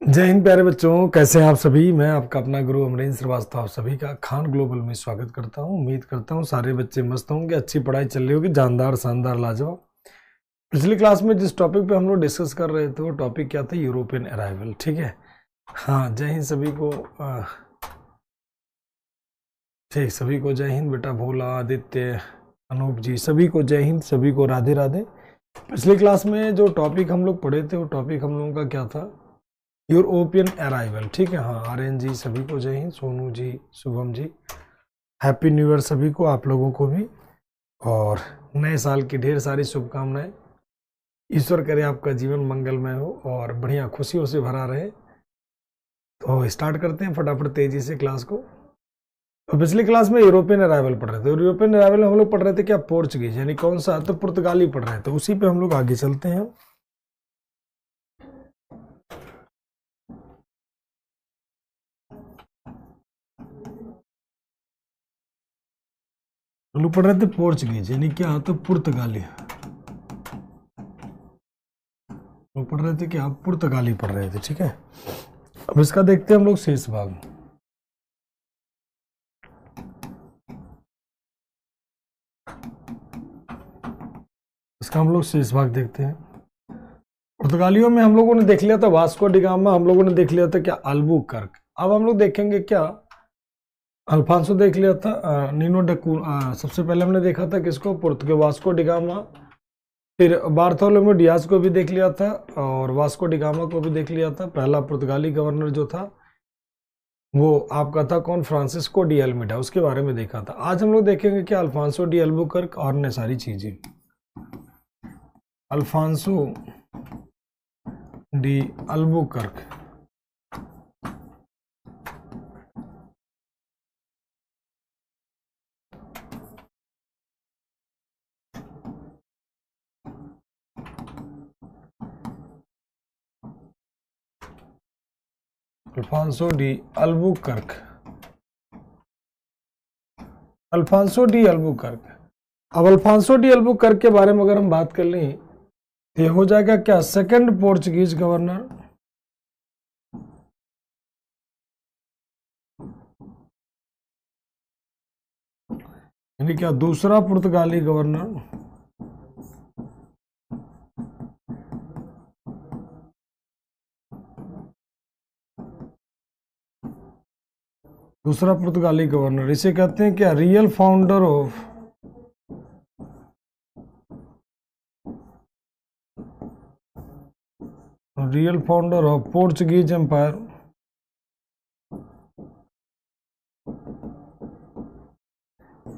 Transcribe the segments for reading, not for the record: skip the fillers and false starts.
जय हिंद प्यारे बच्चों, कैसे हैं आप सभी। मैं आपका अपना गुरु अमरेंद्र श्रीवास्तव आप सभी का खान ग्लोबल में स्वागत करता हूं। उम्मीद करता हूं सारे बच्चे मस्त होंगे, अच्छी पढ़ाई चल रही होगी, जानदार शानदार लाजवाब। पिछली क्लास में जिस टॉपिक पे हम लोग डिस्कस कर रहे थे वो टॉपिक क्या था? European arrival. ठीक है, हाँ, जय हिंद सभी को। ठीक, सभी को जय हिंद बेटा। भोला, आदित्य, अनूप जी, सभी को जय हिंद, सभी को राधे राधे। पिछली क्लास में जो टॉपिक हम लोग पढ़े थे वो टॉपिक हम लोगों का क्या था? European arrival. ठीक है, हाँ, आर्यन जी सभी को जय Hind, Sonu ji, Shubham ji, happy new year सभी को, आप लोगों को भी, और नए साल की ढेर सारी शुभकामनाएं। ईश्वर करे आपका जीवन मंगलमय हो और बढ़िया खुशियों से भरा रहे। तो स्टार्ट करते हैं फटाफट तेजी से क्लास को। तो पिछली क्लास में यूरोपियन अराइवल पढ़ रहे थे, और यूरोपियन अराइवल में हम लोग पढ़ रहे थे क्या? पोर्चुगीज, यानी कौन सा? तो पुर्तगाली पढ़ रहे थे। उसी पे हम लोग आगे चलते हैं। हम लोग पढ़ रहे थे पोर्चुगीज, यानी क्या? तो पुर्तगाली। लोग पढ़ रहे थे कि आप पुर्तगाली पढ़ रहे थे। ठीक है, अब इसका देखते हैं हम लोग शेष भाग। इसका हम लोग शेष भाग देखते हैं। पुर्तगालियों में हम लोगों ने देख लिया था वास्को डी गामा, हम लोगों ने देख लिया था क्या? अल्बुकर्क। अब हम लोग देखेंगे क्या? अल्फांसो देख लिया था, नीनो डकू। सबसे पहले हमने देखा था किसको? पुर्तगाल, वास्को डी गामा। फिर बार्थोलोमेव डियाज को भी देख लिया था, और वास्को डी गामा को भी देख लिया था। पहला पुर्तगाली गवर्नर जो था वो आपका था कौन? फ्रांसिस्को डी अल्मीडा, उसके बारे में देखा था। आज हम लोग देखेंगे कि अल्फांसो डी अल्बुकर्क और अन्य सारी चीजें। Alfonso de Albuquerque, Alfonso de Albuquerque, Alfonso de Albuquerque. अब अल्फांसो डी अल्बुकर्क के बारे में अगर हम बात कर लें तो ये हो जाएगा क्या? Second Portuguese governor. यानी क्या? दूसरा पुर्तगाली गवर्नर। दूसरा पुर्तगाली गवर्नर, इसे कहते हैं क्या? Real founder of, real founder of Portuguese empire.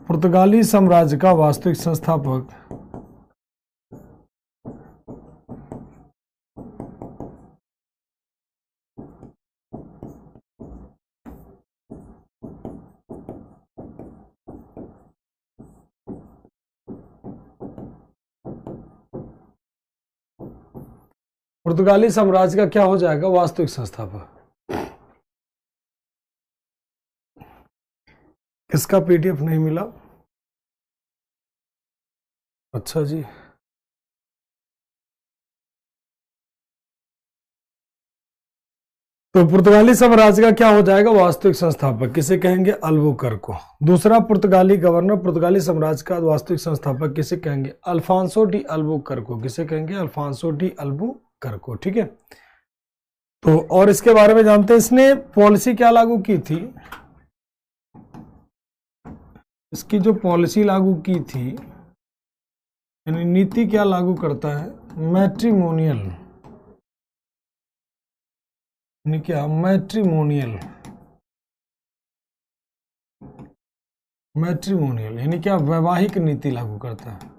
पुर्तगाली साम्राज्य का वास्तविक संस्थापक। पुर्तगाली साम्राज्य का क्या हो जाएगा? वास्तविक संस्थापक। इसका पीडीएफ नहीं मिला? अच्छा जी, तो पुर्तगाली साम्राज्य का क्या हो जाएगा? वास्तविक संस्थापक किसे कहेंगे? अल्बुकर्क को। दूसरा पुर्तगाली गवर्नर, पुर्तगाली साम्राज्य का वास्तविक संस्थापक किसे कहेंगे? अल्फांसो डी अल्बुकर्क को। किसे कहेंगे? अल्फांसो डी अल्बुकर्क को। ठीक है, तो और इसके बारे में जानते हैं, इसने पॉलिसी क्या लागू की थी? इसकी जो पॉलिसी लागू की थी, यानी नीति क्या लागू करता है? मैट्रिमोनियल, यानी क्या? मैट्रिमोनियल, मैट्रिमोनियल यानी क्या? वैवाहिक नीति लागू करता है।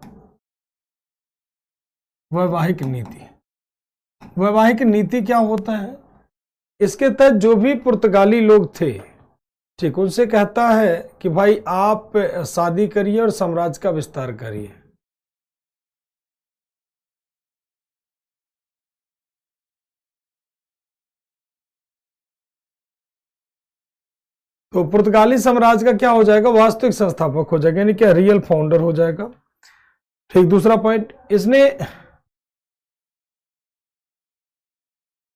वैवाहिक नीति, वैवाहिक नीति क्या होता है? इसके तहत जो भी पुर्तगाली लोग थे, ठीक, उनसे कहता है कि भाई आप शादी करिए और साम्राज्य का विस्तार करिए। तो पुर्तगाली साम्राज्य का क्या हो जाएगा? वास्तविक संस्थापक हो जाएगा, यानी क्या? रियल फाउंडर हो जाएगा। ठीक, दूसरा पॉइंट, इसने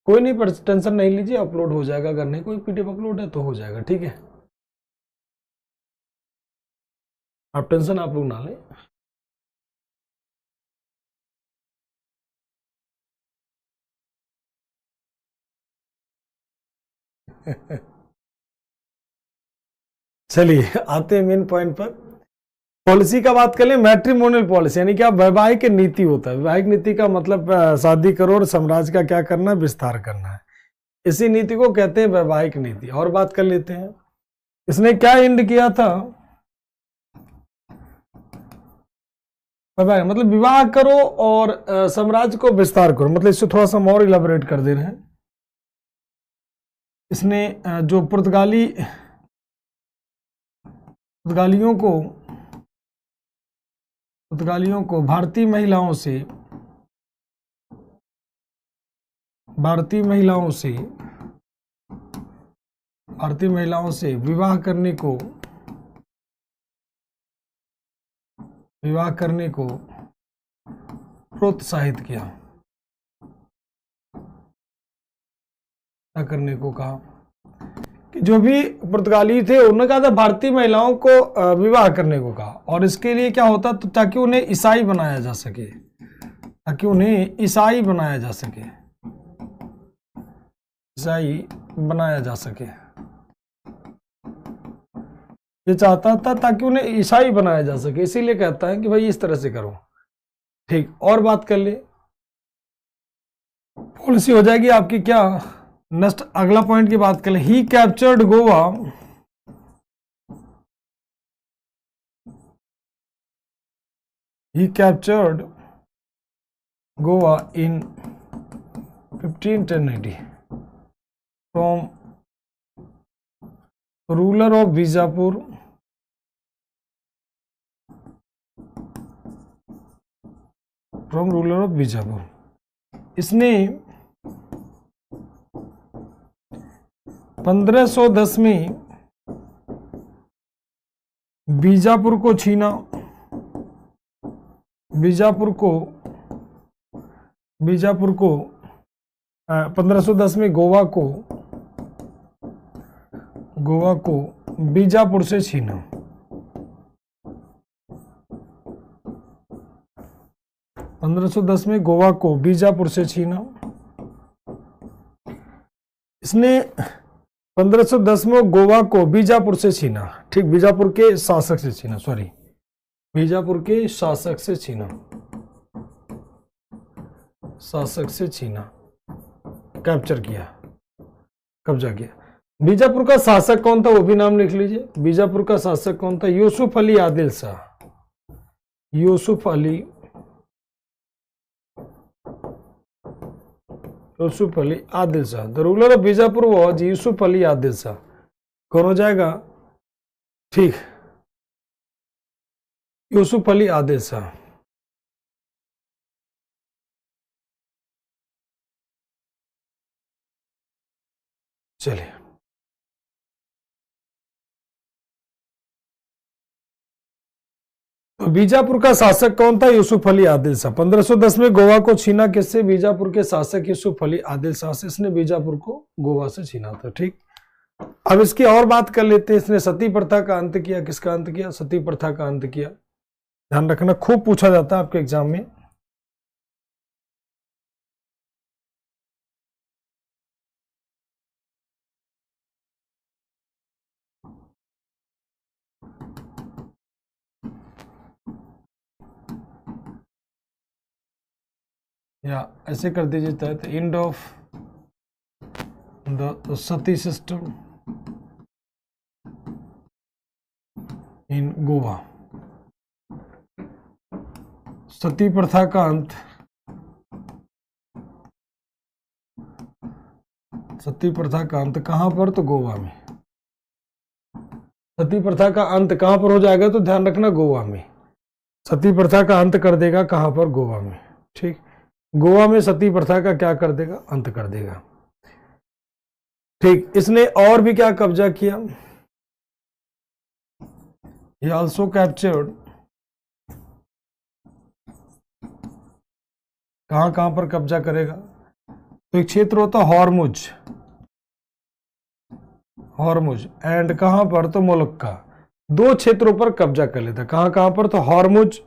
कोई नहीं, पर टेंशन नहीं लीजिए, अपलोड हो जाएगा। अगर नहीं कोई पीडीएफ अपलोड है तो हो जाएगा, ठीक है, आप टेंशन आप लोग ना लें। चलिए आते हैं मेन पॉइंट पर। पॉलिसी का बात करें, मैट्रिमोनियल पॉलिसी यानी क्या वैवाहिक नीति होता है। वैवाहिक नीति का मतलब शादी करो और साम्राज्य का क्या करना है, विस्तार करना है। इसी नीति को कहते हैं वैवाहिक नीति। और बात कर लेते हैं, इसने क्या इंड किया था, वैवाहिक मतलब विवाह करो और साम्राज्य को विस्तार करो। मतलब इससे थोड़ा सा और इलाबोरेट कर दे रहे हैं। इसने जो पुर्तगालियों को भारतीय महिलाओं से विवाह करने को प्रोत्साहित किया, करने को कहा कि जो भी पुर्तगाली थे उन्होंने कहा था भारतीय महिलाओं को विवाह करने को कहा। और इसके लिए क्या होता, तो ताकि उन्हें ईसाई बनाया जा सके, ये चाहता था ताकि उन्हें ईसाई बनाया जा सके, इसीलिए कहता है कि भाई इस तरह से करो। ठीक, और बात कर ले, पॉलिसी हो जाएगी आपकी क्या। नेक्स्ट अगला पॉइंट की बात करें, he captured Goa in 1580 from ruler of Bijapur इसने 1510 में बीजापुर को छीना, 1510 में गोवा को बीजापुर से छीना। में गोवा को बीजापुर से छीना। इसने 1510 में गोवा को बीजापुर से छीना, ठीक, बीजापुर के शासक से छीना, कैप्चर किया, कब्जा किया। बीजापुर का शासक कौन था वो भी नाम लिख लीजिए। बीजापुर का शासक कौन था, Yusuf Ali Adil Shah. The ruler of Bijapur was Yusuf Ali Adil Shah. कौन हो जाएगा, ठीक, यूसुफ अली आदिल शाह। चलिए, तो बीजापुर का शासक कौन था, यूसुफ अली आदिल शाह। 1510 में गोवा को छीना किससे, बीजापुर के शासक यूसुफ अली आदिल शाह से। इसने बीजापुर को गोवा से छीना था, ठीक। अब इसकी और बात कर लेते हैं। इसने सती प्रथा का अंत किया, किसका अंत किया, सती प्रथा का अंत किया। ध्यान रखना, खूब पूछा जाता है आपके एग्जाम में। या ऐसे कर दीजिए, तहत end of the sati system in Goa. Sati प्रथा का अंत, कहां पर, तो गोवा में। सती प्रथा का अंत कहां पर हो जाएगा, तो ध्यान रखना गोवा में। सती प्रथा का अंत कर देगा कहां पर, गोवा में, ठीक। गोवा में सती प्रथा का क्या कर देगा, अंत कर देगा, ठीक। इसने और भी क्या कब्जा किया, he also captured, कहां पर कब्जा करेगा, तो एक क्षेत्र होता है हॉर्मुज, हॉर्मुज एंड कहां पर, तो मुलक्का। दो क्षेत्रों पर कब्जा कर लेता है, कहां कहां पर, तो हॉर्मुज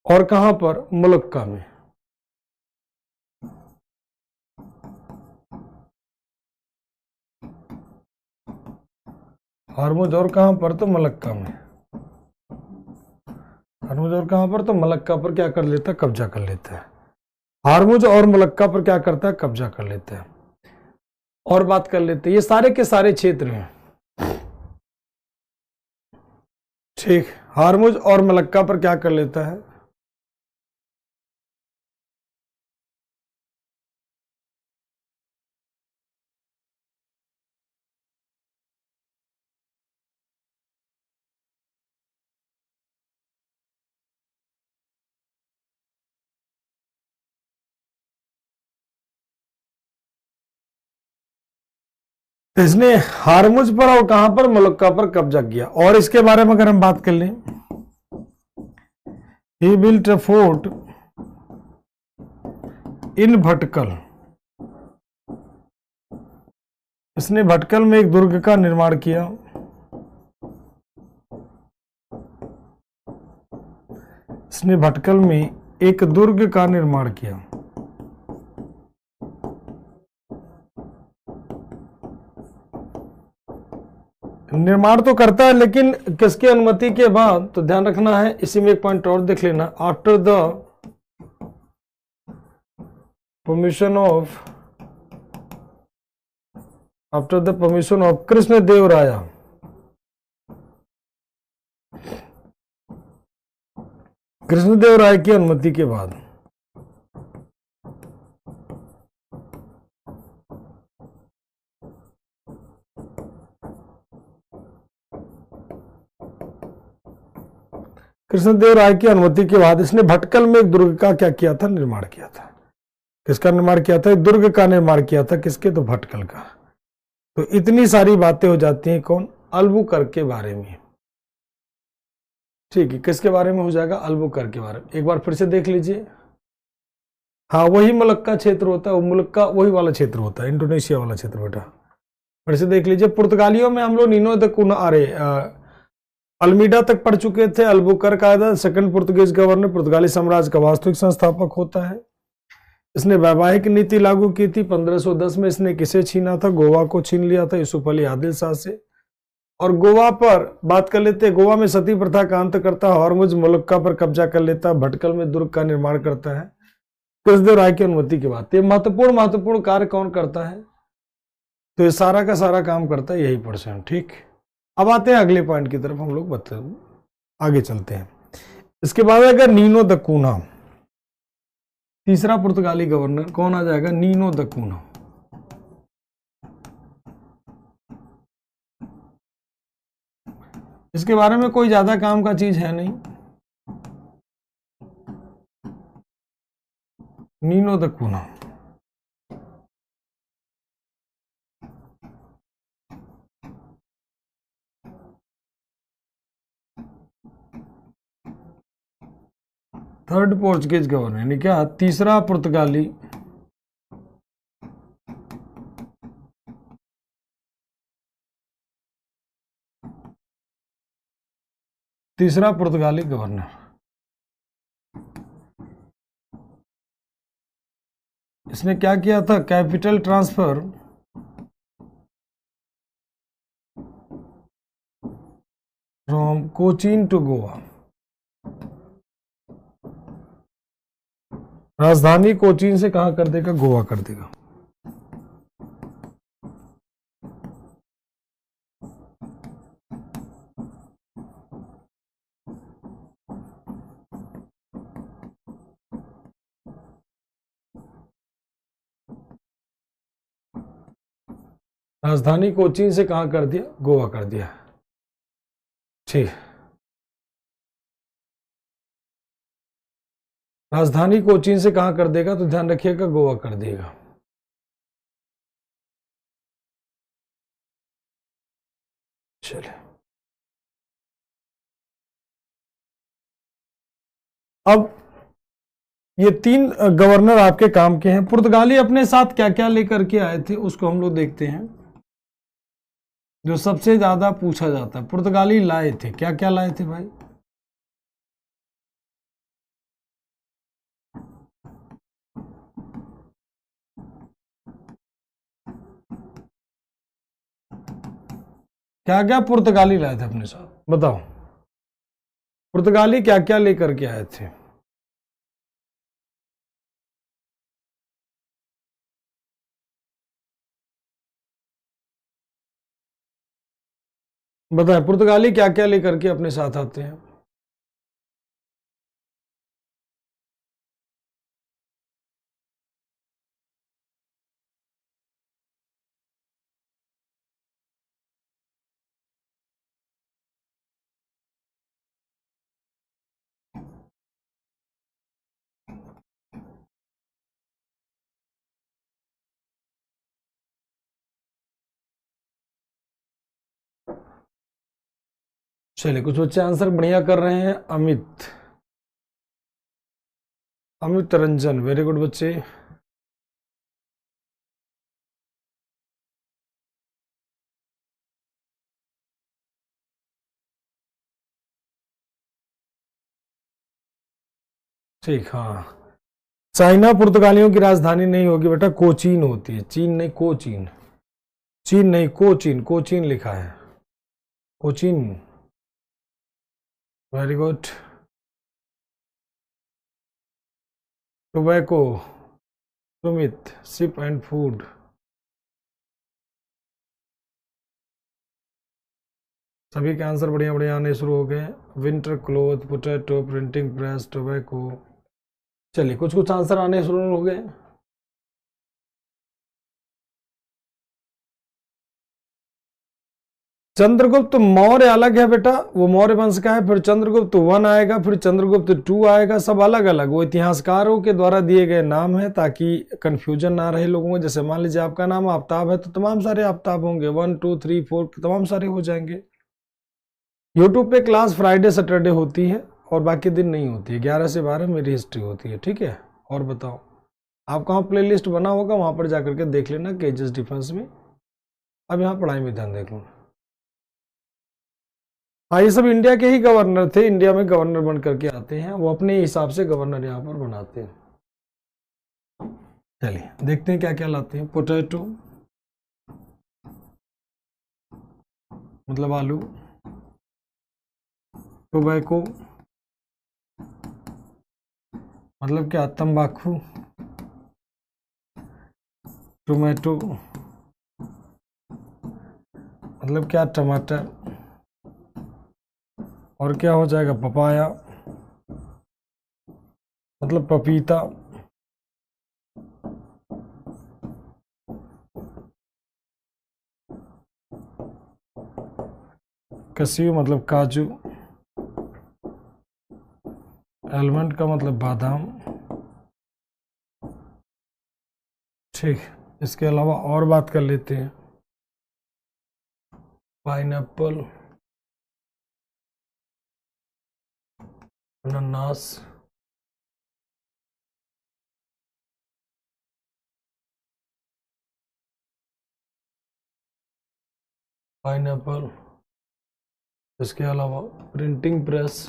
और कहां पर, मुलक्का में। हॉर्मुज और कहां पर, तो मलक्का में। हॉर्मुज और कहां पर, तो मलक्का पर क्या कर लेता है, कब्जा कर लेता है। हॉर्मुज और मलक्का पर क्या करता है, कब्जा कर लेता है। और बात कर लेते हैं, ये सारे के सारे क्षेत्र हैं, ठीक। हॉर्मुज और मलक्का पर क्या कर लेता है, इसने हॉर्मुज पर और कहां पर, मलक्का पर कब्जा किया। और इसके बारे में अगर हम बात कर लें, ही बिल्ट अ फोर्ट इन भटकल, इसने भटकल में एक दुर्ग का निर्माण किया। इसने भटकल में एक दुर्ग का निर्माण किया। निर्माण तो करता है, लेकिन किसकी अनुमति के बाद, तो ध्यान रखना है, इसी में एक पॉइंट और देख लेना, after the permission of, after the permission of Krishnadeva Raya, Krishnadeva Raya की अनुमति के बाद। कृष्णदेव राय की अनुमति के बाद इसने भटकल में एक दुर्ग का क्या किया था, निर्माण किया था। किसका निर्माण किया था, एक दुर्ग का निर्माण किया था, किसके, तो भटकल का। तो इतनी सारी बातें हो जाती हैं कौन, अल्बुकर्क के बारे में, ठीक है। किसके बारे में हो जाएगा, अल्बुकर्क के बारे में। एक बार फिर से देख लीजिए, हाँ वही मुलक्का क्षेत्र होता है, वो मुलक्का वही वाला क्षेत्र होता है, इंडोनेशिया वाला क्षेत्र बेटा। फिर से देख लीजिए, पुर्तगालियों में हम लोग नीनो द कुना अरे अल्मीडा तक पढ़ चुके थे। अल्बुकर्क आया सेकंड पुर्तगीज गवर्नर, पुर्तगाली साम्राज्य का वास्तविक संस्थापक होता है। इसने वैवाहिक नीति लागू की थी 1510 में। इसने किसे छीना था, गोवा को छीन लिया था यूसुफ अली आदिल शाह से। और गोवा पर बात कर लेते हैं, गोवा में सती प्रथा का अंत करता है, हॉर्मुज मुलक्का पर कब्जा कर लेता है, भटकल में दुर्ग का निर्माण करता है कृष्णदेव राय की अनुमति के बाद। ये महत्वपूर्ण कार्य कौन करता है, तो ये सारा का सारा काम करता है यही पर्सन, ठीक। अब आते हैं अगले पॉइंट की तरफ, हम लोग आगे चलते हैं। इसके बाद अगर नीनो द कूना, तीसरा पुर्तगाली गवर्नर कौन आ जाएगा, नीनो द कूना। इसके बारे में कोई ज्यादा काम का चीज है नहीं, Nuno da Cunha. Third Portuguese governor, यानी क्या, तीसरा पुर्तगाली गवर्नर। इसने क्या किया था, capital transfer from Cochin to Goa. राजधानी कोचीन से कहां कर देगा, गोवा कर देगा। राजधानी कोचीन से कहां कर दिया, गोवा कर दिया, ठीक। राजधानी कोचीन से कहां कर देगा, तो ध्यान रखिएगा गोवा कर देगा। चलिए अब ये 3 गवर्नर आपके काम के हैं। पुर्तगाली अपने साथ क्या क्या लेकर के आए थे उसको हम लोग देखते हैं, जो सबसे ज्यादा पूछा जाता है। पुर्तगाली लाए थे, क्या क्या लाए थे भाई? क्या क्या पुर्तगाली लाए थे अपने साथ, बताओ। पुर्तगाली क्या क्या लेकर के आए थे? बताएं, पुर्तगाली क्या क्या लेकर के अपने साथ आते हैं? चलिए, कुछ बच्चे आंसर बढ़िया कर रहे हैं। अमित रंजन, वेरी गुड बच्चे। ठीक, हाँ। चाइना पुर्तगालियों की राजधानी नहीं होगी बेटा, कोचीन होती है। चीन नहीं, कोचीन। चीन नहीं, कोचीन, कोचीन लिखा है, Cochin. Very good. Tobacco, Sumit, ship and food. सभी के आंसर बढ़िया बढ़िया आने शुरू हो गए। Winter cloth, potato, printing press, tobacco. चलिए, कुछ कुछ आंसर आने शुरू हो गए। चंद्रगुप्त मौर्य अलग है बेटा, वो मौर्य वंश का है। फिर चंद्रगुप्त 1 आएगा, फिर चंद्रगुप्त 2 आएगा, सब अलग अलग, वो इतिहासकारों के द्वारा दिए गए नाम है ताकि कंफ्यूजन ना रहे लोगों को। जैसे मान लीजिए आपका नाम आफ्ताब है तो तमाम सारे आफ्ताब होंगे, 1 2 3 4 तमाम सारे हो जाएंगे। यूट्यूब पे क्लास फ्राइडे सैटरडे होती है और बाकी दिन नहीं होती है। 11 से 12 मेरी हिस्ट्री होती है, ठीक है। और बताओ, आपका वहाँ प्ले लिस्ट बना होगा, वहाँ पर जाकर के देख लेना केजेस डिफेंस में। अब यहाँ पढ़ाई में ध्यान देख लो। हाँ, ये सब इंडिया के ही गवर्नर थे, इंडिया में गवर्नर बन करके आते हैं, वो अपने हिसाब से गवर्नर यहाँ पर बनाते हैं। चलिए देखते हैं क्या क्या लाते हैं। पोटैटो मतलब आलू, टोबैको मतलब क्या, तंबाकू, टोमेटो मतलब क्या, टमाटर। और क्या हो जाएगा, पपाया मतलब पपीता। कसियो मतलब काजू। आलमंड का मतलब बादाम। ठीक, इसके अलावा और बात कर लेते हैं। पाइनएप्पल, अनानास, पाइनएप्पल। इसके अलावा प्रिंटिंग प्रेस,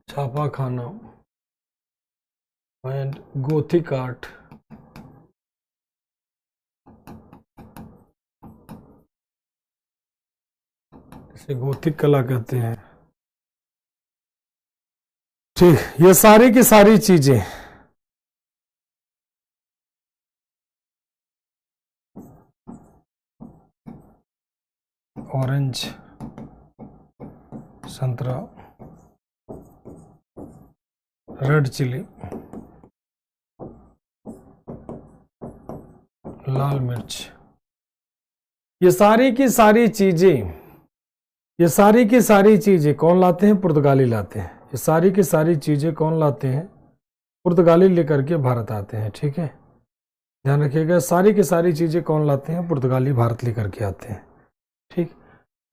छापा खाना एंड गोथिक आर्ट। इसे गोथिक कला कहते हैं। ठीक, ये सारी की सारी चीजें ऑरेंज, संतरा, रेड चिली, लाल मिर्च, ये सारी की सारी चीजें, ये सारी की सारी चीजें कौन लाते हैं? पुर्तगाली लाते हैं। ये सारी की सारी चीजें कौन लाते हैं? पुर्तगाली लेकर के भारत आते हैं, ठीक है। ध्यान रखिएगा, सारी की सारी चीजें कौन लाते हैं? पुर्तगाली भारत लेकर के आते हैं। ठीक,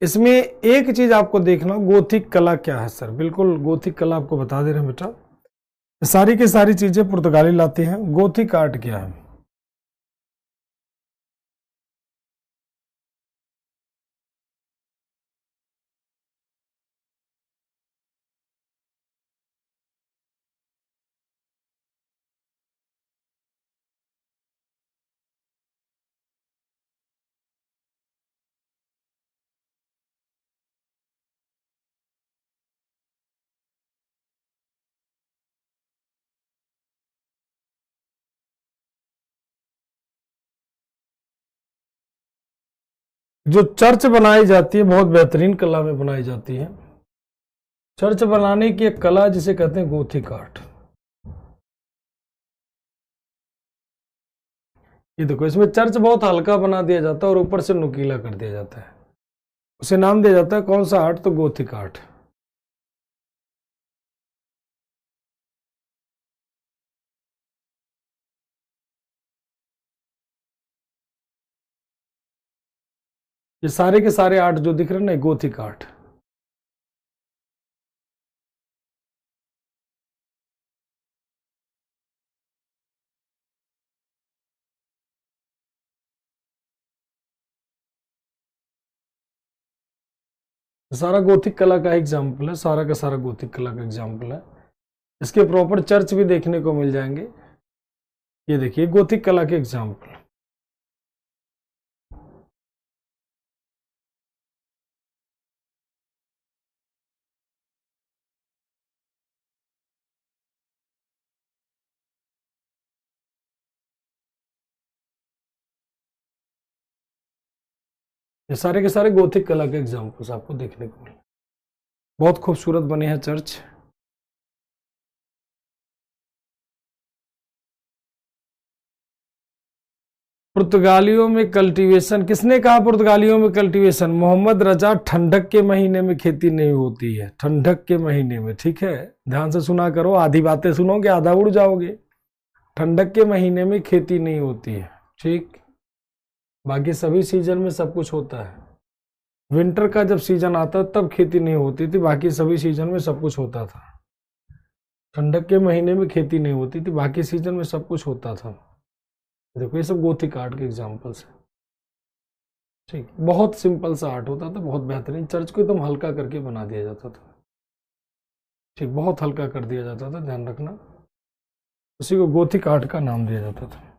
इसमें एक चीज आपको देखना, गोथिक कला क्या है सर? बिल्कुल गोथिक कला आपको बता दे रहे हैं बेटा, सारी की सारी चीजें पुर्तगाली लाते हैं। गोथिक आर्ट क्या है? जो चर्च बनाई जाती है बहुत बेहतरीन कला में बनाई जाती है। चर्च बनाने की एक कला जिसे कहते हैं गोथिक आर्ट। ये देखो, इसमें चर्च बहुत हल्का बना दिया जाता है और ऊपर से नुकीला कर दिया जाता है। उसे नाम दिया जाता है कौन सा आर्ट? तो गोथिक आर्ट। ये सारे के सारे आर्ट जो दिख रहे हैं ना, गोथिक आर्ट। सारा गोथिक कला का एग्जाम्पल है, सारा का सारा गोथिक कला का एग्जाम्पल है। इसके प्रॉपर चर्च भी देखने को मिल जाएंगे। ये देखिए गोथिक कला के एग्जाम्पल। ये सारे के सारे गोथिक कला के एग्जाम्पल्स आपको देखने को मिले। बहुत खूबसूरत बने हैं चर्च। पुर्तगालियों में कल्टीवेशन, किसने कहा पुर्तगालियों में कल्टीवेशन? मोहम्मद रजा। ठंडक के महीने में खेती नहीं होती है, ठंडक के महीने में। ठीक है, ध्यान से सुना करो, आधी बातें सुनोगे आधा उड़ जाओगे। ठंडक के महीने में खेती नहीं होती है। ठीक, बाकी सभी सीजन में सब कुछ होता है। विंटर का जब सीजन आता तब खेती नहीं होती थी, बाकी सभी सीजन में सब कुछ होता था। ठंडक के महीने में खेती नहीं होती थी, बाकी सीजन में सब कुछ होता था। देखो ये सब गोथिक आर्ट के एग्जाम्पल्स हैं। ठीक, बहुत सिंपल सा आर्ट होता था, बहुत बेहतरीन। चर्च को एकदम हल्का करके बना दिया जाता था। ठीक, बहुत हल्का कर दिया जाता था, ध्यान रखना। उसी को गोथिक आर्ट का नाम दिया जाता था।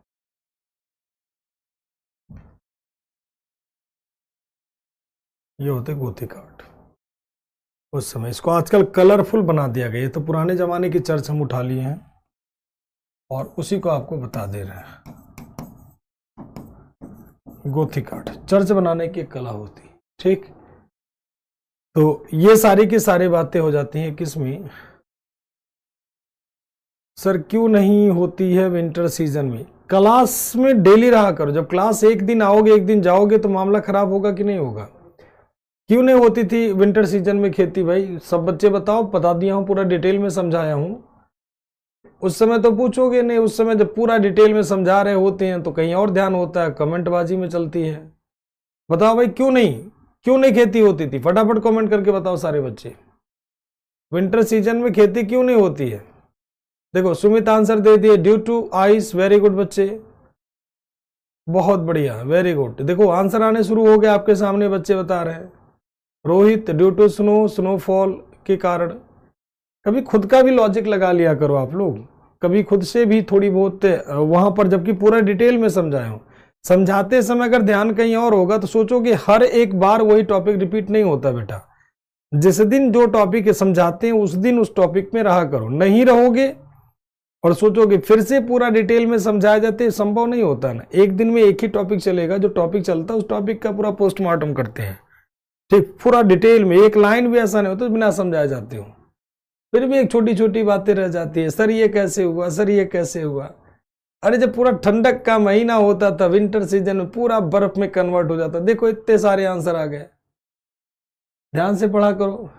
ये होते गोथिक आर्ट उस समय। इसको आजकल कलरफुल बना दिया गया। ये तो पुराने जमाने की चर्च हम उठा लिए हैं और उसी को आपको बता दे रहे हैं। गोथिक आर्ट चर्च बनाने की एक कला होती है। ठीक, तो ये सारी की सारी बातें हो जाती हैं किसमें? सर क्यों नहीं होती है विंटर सीजन में? क्लास में डेली रहा करो। जब क्लास एक दिन आओगे एक दिन जाओगे तो मामला खराब होगा कि नहीं होगा? क्यों नहीं होती थी विंटर सीजन में खेती? भाई सब बच्चे बताओ, बता दिया हूं, पूरा डिटेल में समझाया हूं। उस समय तो पूछोगे नहीं, उस समय जब पूरा डिटेल में समझा रहे होते हैं तो कहीं और ध्यान होता है, कमेंटबाजी में चलती है। बताओ भाई क्यों नहीं, क्यों नहीं खेती होती थी? फटाफट कमेंट करके बताओ सारे बच्चे, विंटर सीजन में खेती क्यों नहीं होती है? देखो सुमित आंसर दे दिए, due to ice. Very good बच्चे, बहुत बढ़िया, वेरी गुड। देखो आंसर आने शुरू हो गए आपके सामने, बच्चे बता रहे हैं। Rohit, due to snow, snowfall के कारण। कभी खुद का भी लॉजिक लगा लिया करो आप लोग, कभी खुद से भी थोड़ी बहुत वहां पर, जबकि पूरा डिटेल में समझाया हूं। समझाते समय अगर ध्यान कहीं और होगा तो सोचो कि हर एक बार वही टॉपिक रिपीट नहीं होता बेटा। जिस दिन जो टॉपिक समझाते हैं उस दिन उस टॉपिक में रहा करो। नहीं रहोगे और सोचोगे फिर से पूरा डिटेल में समझाया जाते, संभव नहीं होता ना। एक दिन में एक ही टॉपिक चलेगा, जो टॉपिक चलता है उस टॉपिक का पूरा पोस्टमार्टम करते हैं। ठीक, पूरा डिटेल में एक लाइन भी ऐसा नहीं होता बिना समझाए जाते हो। फिर भी एक छोटी छोटी बातें रह जाती है, सर ये कैसे हुआ, सर ये कैसे हुआ। अरे जब पूरा ठंडक का महीना होता था, विंटर सीजन में पूरा बर्फ में कन्वर्ट हो जाता। देखो इतने सारे आंसर आ गए, ध्यान से पढ़ा करो।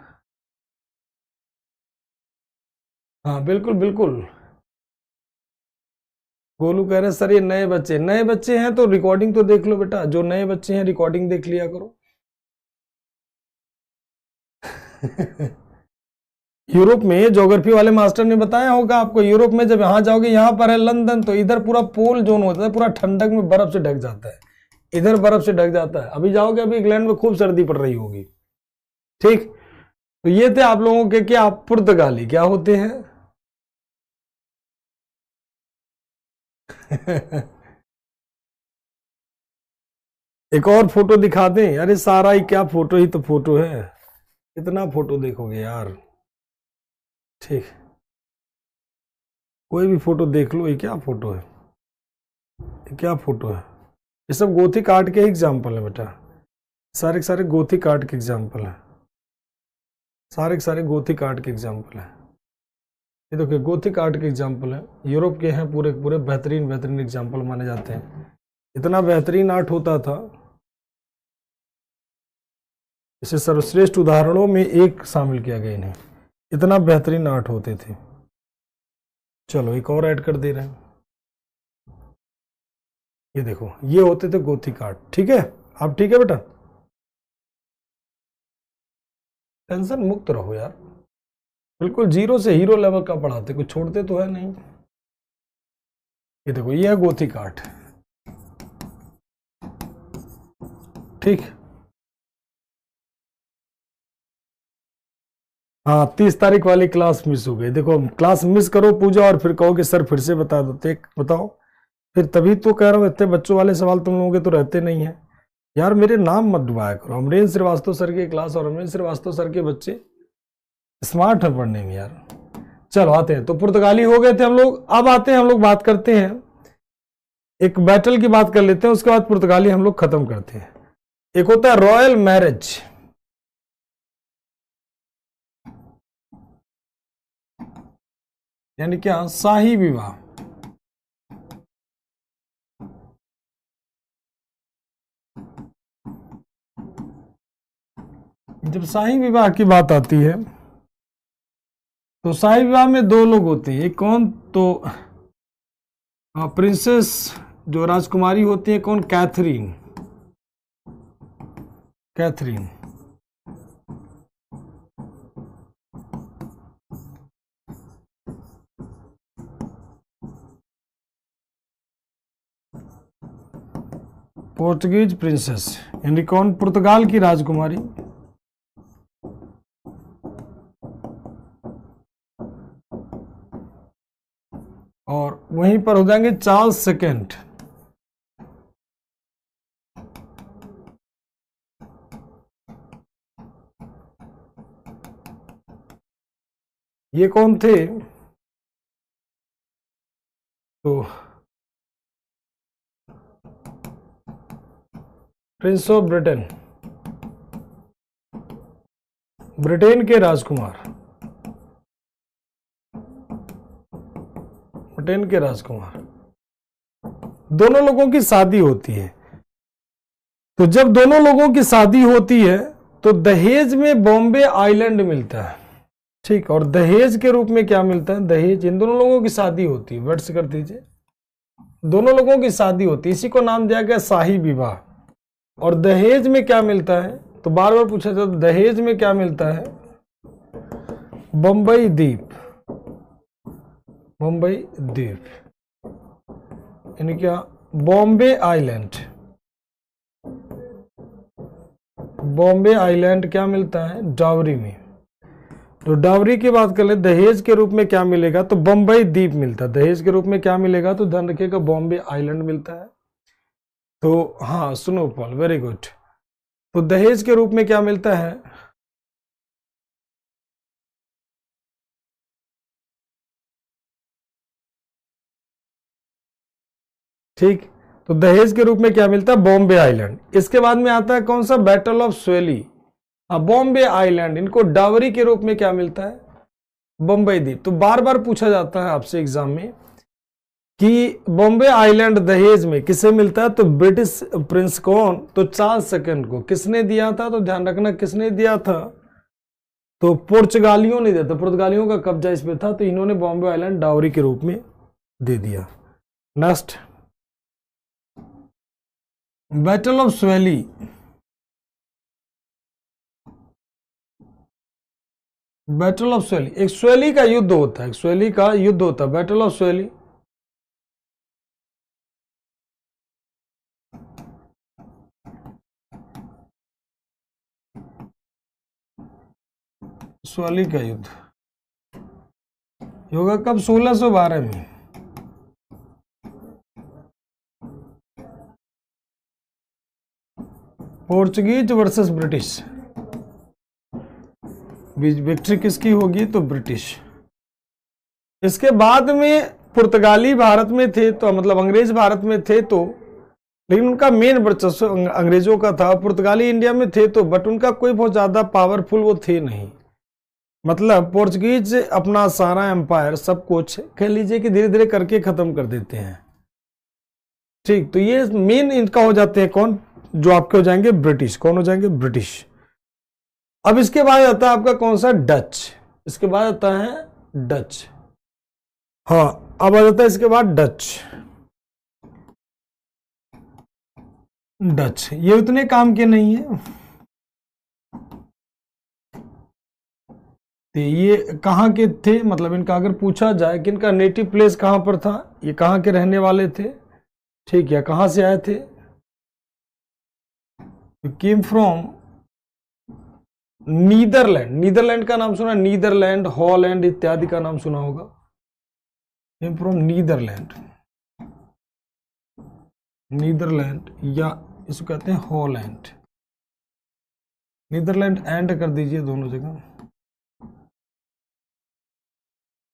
हाँ बिल्कुल बिल्कुल, गोलू कह रहे हैं सर ये नए बच्चे हैं तो रिकॉर्डिंग तो देख लो बेटा, जो नए बच्चे हैं रिकॉर्डिंग देख लिया करो। यूरोप में ज्योग्राफी वाले मास्टर ने बताया होगा आपको, यूरोप में जब यहाँ जाओगे, यहाँ पर है लंदन, तो इधर पूरा पोल जोन होता है, पूरा ठंडक में बर्फ से ढक जाता है, इधर बर्फ से ढक जाता है। अभी जाओगे, अभी इंग्लैंड में खूब सर्दी पड़ रही होगी। ठीक, तो ये थे आप लोगों के क्या पुर्तगाली क्या होते हैं। एक और फोटो दिखा दें? अरे सारा ही क्या फोटो ही तो फोटो है, इतना फोटो देखोगे यार। ठीक, कोई भी फोटो देख लो, ये क्या फोटो है, ये क्या फोटो है? ये सब गोथिक आर्ट के एग्जाम्पल है बेटा, सारे के सारे गोथिक आर्ट के एग्जाम्पल है, सारे के सारे गोथिक आर्ट के एग्जाम्पल है। ये देखिए गोथिक आर्ट के एग्जाम्पल है, यूरोप के हैं, पूरे पूरे बेहतरीन बेहतरीन एग्जाम्पल माने जाते हैं। इतना बेहतरीन आर्ट होता था, इसे सर्वश्रेष्ठ उदाहरणों में एक शामिल किया गया इन्हें, इतना बेहतरीन आर्ट होते थे। चलो एक और ऐड कर दे रहे हैं, ये देखो, ये होते थे गोथिक आर्ट। ठीक है, आप ठीक है बेटा, टेंशन मुक्त रहो यार, बिल्कुल जीरो से हीरो लेवल का पढ़ाते, कुछ छोड़ते तो है नहीं। ये देखो, ये है गोथिक आर्ट। ठीक, हाँ 30 तारीख वाली क्लास मिस हो गई। देखो क्लास मिस करो पूजा और फिर कहो कि सर फिर से बता दो, तो बताओ फिर, तभी तो कह रहा हूँ इतने बच्चों वाले सवाल तुम लोगों के तो रहते नहीं है यार। मेरे नाम मत डुबाया करो, अमरेंद्र श्रीवास्तव सर की क्लास और अमरेंद्र श्रीवास्तव सर के बच्चे स्मार्ट है पढ़ने में यार। चलो आते हैं, तो पुर्तगाली हो गए थे हम लोग, अब आते हैं हम लोग बात करते हैं, एक बैटल की बात कर लेते हैं, उसके बाद पुर्तगाली हम लोग खत्म करते हैं। एक होता है रॉयल मैरिज, यानी क्या, शाही विवाह। जब शाही विवाह की बात आती है तो शाही विवाह में दो लोग होते हैं, एक कौन, तो प्रिंसेस जो राजकुमारी होती है, कौन, कैथरीन, कैथरीन। पोर्चुगीज प्रिंसेस, यानी कौन, पुर्तगाल की राजकुमारी। और वहीं पर हो जाएंगे चार्ल्स सेकेंड, ये कौन थे, तो प्रिंस ऑफ ब्रिटेन, ब्रिटेन के राजकुमार, ब्रिटेन के राजकुमार। दोनों लोगों की शादी होती है, तो जब दोनों लोगों की शादी होती है तो दहेज में बॉम्बे आइलैंड मिलता है। ठीक, और दहेज के रूप में क्या मिलता है, दहेज, इन दोनों लोगों की शादी होती है, वर्ड्स कर दीजिए, दोनों लोगों की शादी होती है, इसी को नाम दिया गया शाही विवाह। और दहेज में क्या मिलता है, तो बार बार पूछा जाता है दहेज में क्या मिलता है, बंबई द्वीप, बंबई द्वीप, यानी क्या, बॉम्बे आइलैंड, बॉम्बे आइलैंड क्या मिलता है डावरी में। तो डावरी की बात कर ले, दहेज के रूप में क्या मिलेगा, तो बंबई द्वीप मिलता है, दहेज के रूप में क्या मिलेगा, तो ध्यान रखिएगा बॉम्बे आइलैंड मिलता है। तो हाँ सुनो पॉल, वेरी गुड, तो दहेज के रूप में क्या मिलता है, ठीक, तो दहेज के रूप में क्या मिलता है, बॉम्बे आइलैंड। इसके बाद में आता है कौन सा, बैटल ऑफ स्वेली, बॉम्बे आइलैंड, इनको डावरी के रूप में क्या मिलता है, बंबई द्वीप। तो बार बार पूछा जाता है आपसे एग्जाम में कि बॉम्बे आइलैंड दहेज में किसे मिलता है, तो ब्रिटिश प्रिंस कौन, तो चार्ल्स सेकंड को। किसने दिया था, तो ध्यान रखना किसने दिया था, तो पुर्तगालियों ने दिया था, पुर्तगालियों का कब्जा इस पे था, तो इन्होंने बॉम्बे आइलैंड डावरी के रूप में दे दिया। Next, battle of Swally. Battle of Swally, एक स्वेली का युद्ध होता है, एक स्वेली का युद्ध होता है, बैटल ऑफ स्वेली। स्वेली का युद्ध होगा कब? 1612 में। Portuguese versus British. विक्ट्री किसकी होगी? तो ब्रिटिश। इसके बाद में पुर्तगाली भारत में थे, तो मतलब अंग्रेज भारत में थे, तो लेकिन उनका मेन वर्चस्व अंग्रेजों का था। पुर्तगाली इंडिया में थे तो, बट उनका कोई बहुत ज्यादा पावरफुल वो थे नहीं। मतलब पोर्चुगीज अपना सारा एम्पायर सब कुछ कह लीजिए कि धीरे धीरे करके खत्म कर देते हैं। ठीक, तो ये मेन इनका हो जाते हैं कौन? जो आपके हो जाएंगे ब्रिटिश। कौन हो जाएंगे? ब्रिटिश। अब इसके बाद आता है आपका कौन सा? डच। इसके बाद आता है डच। हाँ, अब आ जाता है इसके बाद डच। डच ये उतने काम के नहीं है। तो ये कहाँ के थे? मतलब इनका अगर पूछा जाए कि इनका नेटिव प्लेस कहाँ पर था, ये कहाँ के रहने वाले थे, ठीक है, कहाँ से आए थे? Came from Netherlands. नीदरलैंड का नाम सुना? नीदरलैंड, हॉलैंड इत्यादि का नाम सुना होगा। Came from Netherlands. नीदरलैंड या इसको कहते हैं हॉलैंड। नीदरलैंड एंड कर दीजिए दोनों जगह।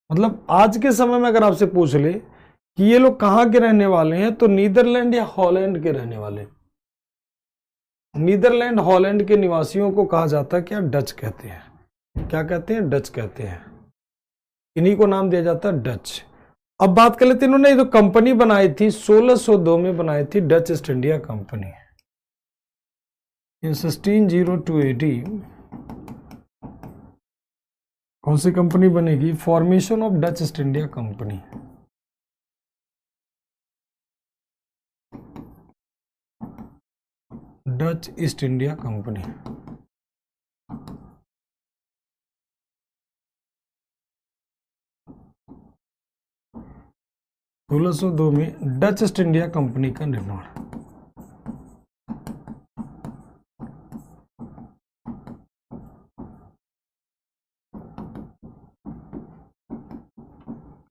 मतलब आज के समय में अगर आपसे पूछ ले कि ये लोग कहाँ के रहने वाले हैं, तो नीदरलैंड या हॉलैंड के रहने वाले। नीदरलैंड हॉलैंड के निवासियों को कहा जाता है क्या? डच कहते हैं। क्या कहते हैं? डच कहते हैं। इन्हीं को नाम दिया जाता है डच। अब बात कर लेते हैं, इन्होंने जो कंपनी बनाई थी 1602 में बनाई थी, डच ईस्ट इंडिया कंपनी। इन 1602 AD कौन सी कंपनी बनेगी? Formation of Dutch east India company. Dutch east India company. सोलह सौ दो में डच ईस्ट इंडिया कंपनी का निर्माण।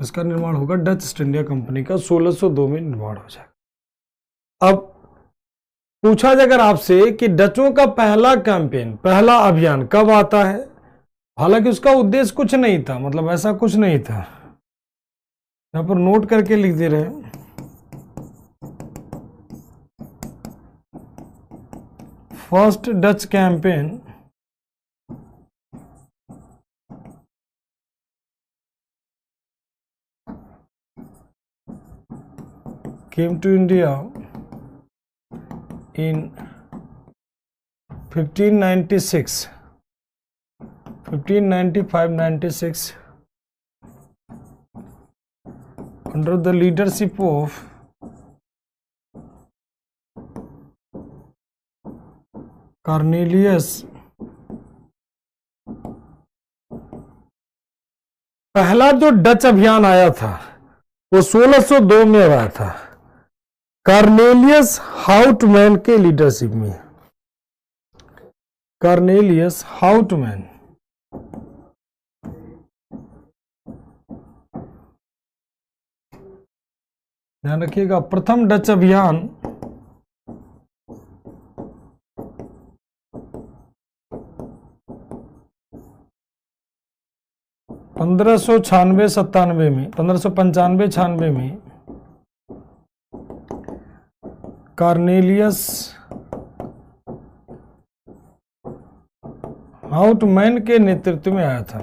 इसका निर्माण होगा डच ईस्ट इंडिया कंपनी का 1602 में निर्माण हो जाएगा। अब पूछा जाए अगर आपसे कि डचों का पहला कैंपेन, पहला अभियान कब आता है? हालांकि उसका उद्देश्य कुछ नहीं था, मतलब ऐसा कुछ नहीं था, यहां पर नोट करके लिख दे रहे हैं। First Dutch campaign came to India in 1596, 1595-96 under the leadership of Cornelius। पहला जो डच अभियान आया था वो 1602 में आया था, कार्नेलियस हाउटमैन के लीडरशिप में। कार्नेलियस हाउटमैन ध्यान रखिएगा, प्रथम डच अभियान 1596-97 में, 1595-96 में कार्नेलियस हाउटमैन के नेतृत्व में आया था।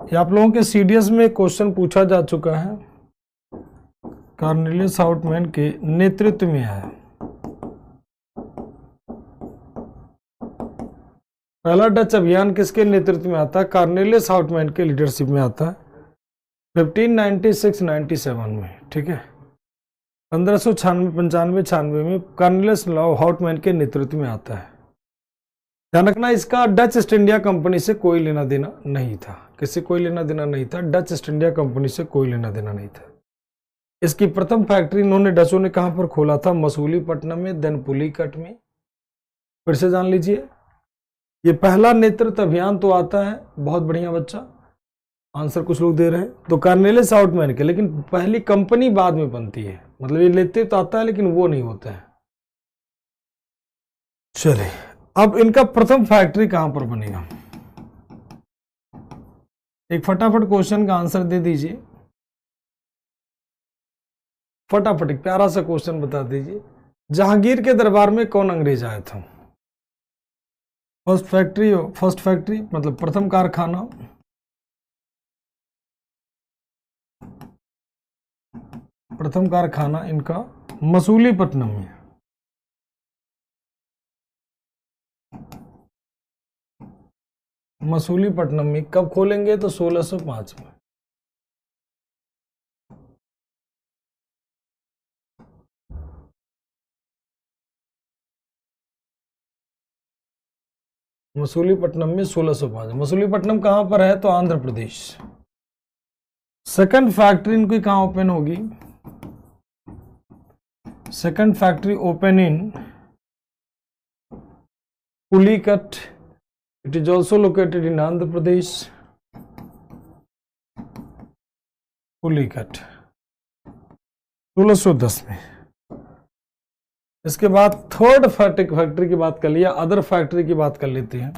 ये आप लोगों के सीडीएस में क्वेश्चन पूछा जा चुका है। कार्नेलियस हाउटमैन के नेतृत्व में आया। पहला डच अभियान किसके नेतृत्व में आता है? कार्नेलियस हाउटमैन के लीडरशिप में आता है 1596-97 में। ठीक है, 1595-96 में कर्नेलियस लव हाउटमैन के नेतृत्व में आता है। ध्यान रखना, इसका डच ईस्ट इंडिया कंपनी से कोई लेना देना नहीं था। किससे कोई लेना देना नहीं था? डच ईस्ट इंडिया कंपनी से कोई लेना देना नहीं था। इसकी प्रथम फैक्ट्री इन्होंने डचों ने कहां पर खोला था? मसूलीपट्टनम में, देन पुलिकट में। फिर से जान लीजिए, ये पहला नेतृत्व अभियान तो आता है। बहुत बढ़िया बच्चा, आंसर कुछ लोग दे रहे हैं। तो कर्नेलियस हाउटमैन के, लेकिन पहली कंपनी बाद में बनती है, मतलब ये लेते तो आता है लेकिन वो नहीं होता है। चलिए, अब इनका प्रथम फैक्ट्री कहां पर बनेगा? एक फटाफट क्वेश्चन का आंसर दे दीजिए, फटाफट एक प्यारा सा क्वेश्चन बता दीजिए। जहांगीर के दरबार में कौन अंग्रेज आया था? फर्स्ट फैक्ट्री मतलब प्रथम कारखाना, प्रथम कारखाना इनका मसूलीपट्टनम में। मसूलीपट्टनम में कब खोलेंगे? तो 1605 में। मसूलीपट्टनम में 1605। मसूलीपट्टनम कहां पर है? तो आंध्र प्रदेश। सेकंड फैक्ट्री इनकी कहां ओपन होगी? Second factory open in Pulicat, it is also located in Andhra Pradesh, Pulicat 1610 में। इसके बाद थर्ड फैक्ट्री की बात कर लिया, अदर फैक्ट्री की बात कर लेते हैं।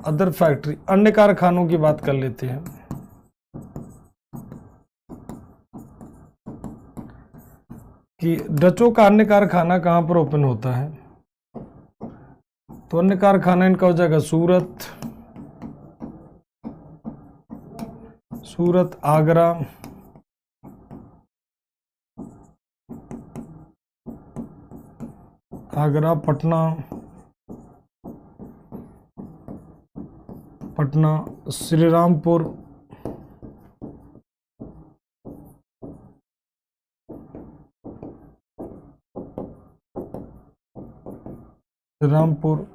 अदर फैक्ट्री, अन्य कारखानों की बात कर लेते हैं। कि डचों का अन्य कारखाना कहां पर ओपन होता है? तो अन्य कारखाना इनका हो जाएगा सूरत, आगरा, पटना, श्रीरामपुर,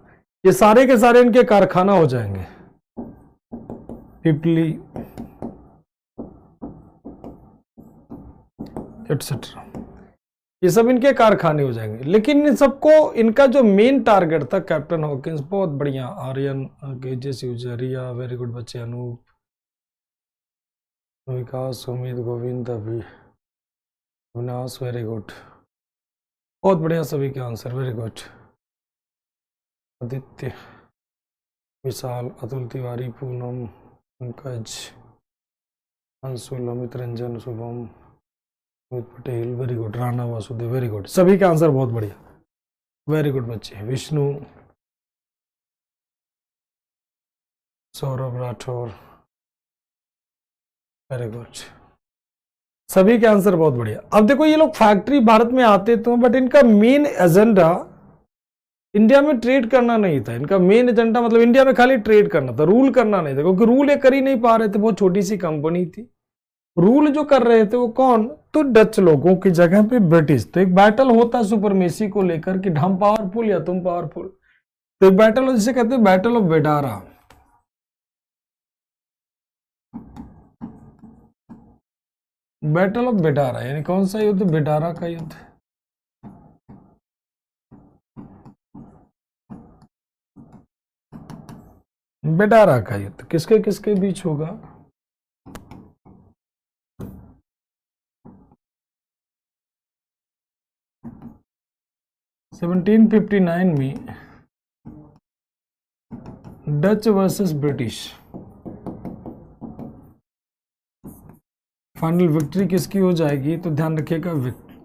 ये सारे के सारे इनके कारखाना हो जाएंगे। पिपली एटसेट्रा, ये सब इनके कारखाने हो जाएंगे। लेकिन इन सबको, इनका जो मेन टारगेट था, कैप्टन हॉकिंस बहुत बढ़िया, आर्यन के सिवजरिया, वेरी गुड बच्चे, अनूप, विकास, उम्मीद, गोविंद, अविनाश, वेरी गुड, बहुत बढ़िया सभी के answer, very good. Aditya, Vishal, Atul Tiwari, Poonam, Pankaj, Anshul, Amit Ranjan, Shubham, Amit Patel, very good, Rana Vasudev, very good, सभी के आंसर बहुत बढ़िया, वेरी गुड बच्चे। विष्णु, सौरभ राठौर, वेरी गुड, सभी के आंसर बहुत बढ़िया। अब देखो, ये लोग फैक्ट्री भारत में आते तो, बट इनका मेन एजेंडा इंडिया में ट्रेड करना नहीं था। इनका मेन एजेंडा मतलब इंडिया में खाली ट्रेड करना था, रूल करना नहीं था, क्योंकि रूल ये कर ही नहीं पा रहे थे, बहुत छोटी सी कंपनी थी। रूल जो कर रहे थे वो कौन? तो डच लोगों की जगह पे ब्रिटिश। तो एक बैटल होता है सुपरमेसी को लेकर कि हम पावरफुल या तुम पावरफुल। तो एक बैटल, जिसे कहते हैं बैटल ऑफ बेडारा। बैटल ऑफ बेडारा यानी कौन सा युद्ध? बेडारा का युद्ध। बेडारा का युद्ध किसके किसके बीच होगा? (1759) में Dutch versus British. Final victory किसकी हो जाएगी? तो ध्यान रखिएगा,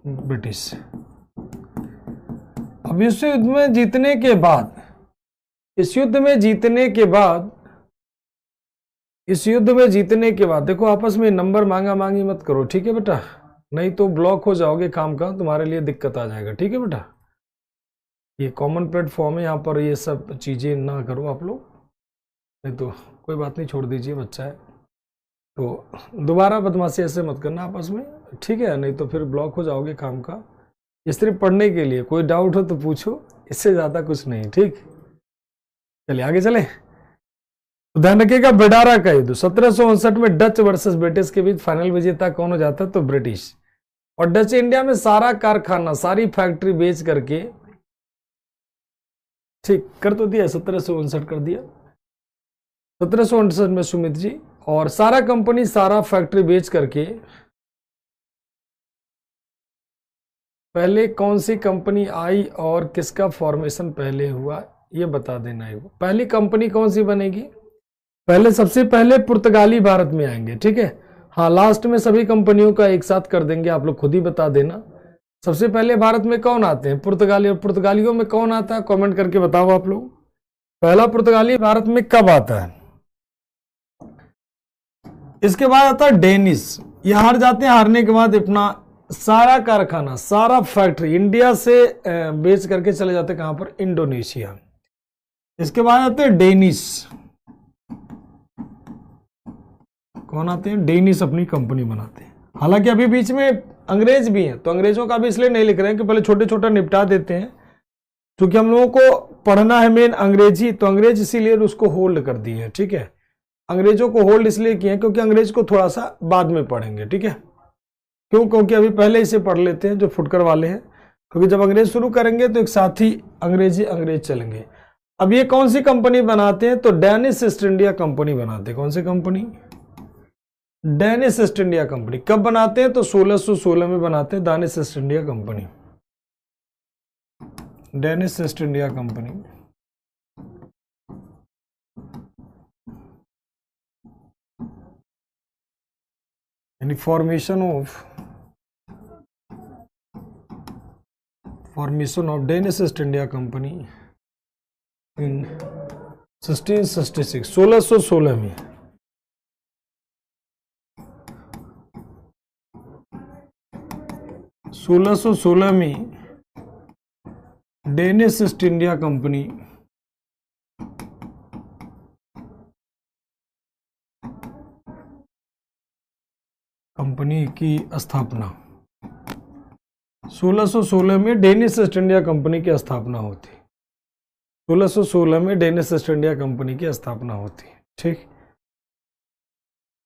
ब्रिटिश। अब इस युद्ध में जीतने के बाद, इस युद्ध में जीतने के बाद देखो, आपस में नंबर मांगा मांगी मत करो, ठीक है बेटा, नहीं तो ब्लॉक हो जाओगे काम का, तुम्हारे लिए दिक्कत आ जाएगा, ठीक है बेटा। ये कॉमन प्लेटफॉर्म है, यहाँ पर ये सब चीजें ना करो आप लोग, नहीं तो कोई बात नहीं, छोड़ दीजिए, बच्चा है। तो दोबारा बदमाशी ऐसे मत करना आपस में, ठीक है, नहीं तो फिर ब्लॉक हो जाओगे काम का। ये सिर्फ पढ़ने के लिए, कोई डाउट हो तो पूछो, इससे ज़्यादा कुछ नहीं, ठीक। चलिए आगे चले। तो ध्यान रखिएगा, बेडारा का युद्ध 1759 में डच वर्सेस ब्रिटिश के बीच फाइनल विजेता कौन हो जाता है? तो ब्रिटिश। और डच इंडिया में सारा कारखाना, सारी फैक्ट्री बेच करके, ठीक कर तो दिया, 1759 कर दिया, 1759 में सुमित जी। और सारा कंपनी, सारा फैक्ट्री बेच करके पहले कौन सी कंपनी आई और किसका फॉर्मेशन पहले हुआ, ये बता देना है। पहली कंपनी कौन सी बनेगी? पहले, सबसे पहले पुर्तगाली भारत में आएंगे, ठीक है। हाँ, लास्ट में सभी कंपनियों का एक साथ कर देंगे, आप लोग खुद ही बता देना। सबसे पहले भारत में कौन आते हैं? पुर्तगाली। और पुर्तगालियों में कौन आता है? कमेंट करके बताओ आप लोग, पहला पुर्तगाली भारत में कब आता है? इसके बाद आता है डेनिस। ये हार जाते हैं, हारने के बाद अपना सारा कारखाना, सारा फैक्ट्री इंडिया से बेच करके चले जाते हैं कहां पर? इंडोनेशिया। इसके बाद आते हैं डेनिस। कौन आते हैं? डेनिस अपनी कंपनी बनाते हैं। हालांकि अभी बीच में अंग्रेज भी हैं, तो अंग्रेजों का भी इसलिए नहीं लिख रहे हैं कि पहले छोटे छोटा निपटा देते हैं, क्योंकि हम लोगों को पढ़ना है मेन अंग्रेजी, तो अंग्रेज इसीलिए उसको होल्ड कर दिए हैं, ठीक है। अंग्रेजों को होल्ड इसलिए किए हैं क्योंकि अंग्रेज को थोड़ा सा बाद में पढ़ेंगे, ठीक है। क्यों? क्योंकि अभी पहले इसे पढ़ लेते हैं जो फुटकर वाले हैं, क्योंकि जब अंग्रेज शुरू करेंगे तो एक साथ ही अंग्रेज चलेंगे। अब ये कौन सी कंपनी बनाते हैं? तो डेनिस ईस्ट इंडिया कंपनी बनाते हैं। कौन सी company? Danish East India company. कब बनाते हैं? तो 1616 में बनाते हैं Danish East India company. Danish East India company. यानी formation of Danish East India company in 1666, 1616 में। सोलह सौ सोलह में डेनिस ईस्ट इंडिया कंपनी की स्थापना, 1616 में डेनिस ईस्ट इंडिया कंपनी की स्थापना होती। 1616 में डेनिस ईस्ट इंडिया कंपनी की स्थापना होती, ठीक।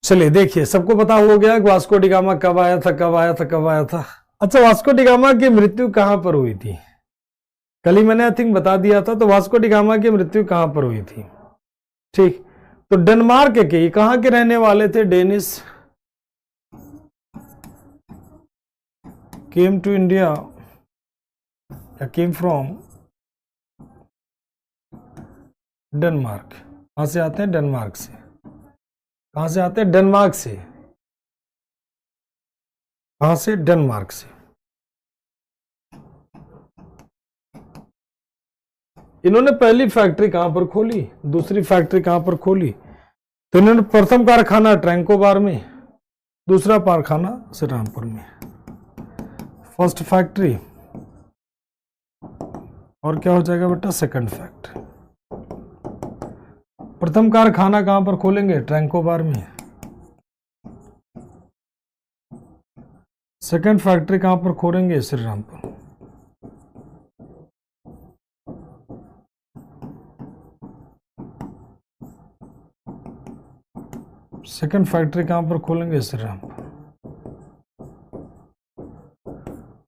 चलिए देखिए, सबको पता हो गया कि वास्को डी गामा कब आया था, कब आया था, कब आया था। अच्छा, वास्को डी गामा की मृत्यु कहां पर हुई थी? कल ही मैंने आई थिंक बता दिया था। तो वास्को डी गामा की मृत्यु कहां पर हुई थी? ठीक, तो डेनमार्क के, कहां के रहने वाले थे? डेनिस केम टू इंडिया या केम फ्रॉम डेनमार्क। कहां से आते हैं? डेनमार्क से। कहां से आते हैं? डेनमार्क से। कहां से? डेनमार्क से। इन्होंने पहली फैक्ट्री कहां पर खोली? दूसरी फैक्ट्री कहां पर खोली? तो इन्होंने प्रथम कारखाना ट्रैंकोबार में, दूसरा कारखाना श्रीरामपुर में। फर्स्ट फैक्ट्री, और क्या हो जाएगा बेटा? Second factory. प्रथम कारखाना कहां पर खोलेंगे? ट्रैंकोबार में। सेकंड फैक्ट्री कहां पर खोलेंगे? श्रीरामपुर। सेकंड फैक्ट्री कहां पर खोलेंगे? श्रीरामपुर।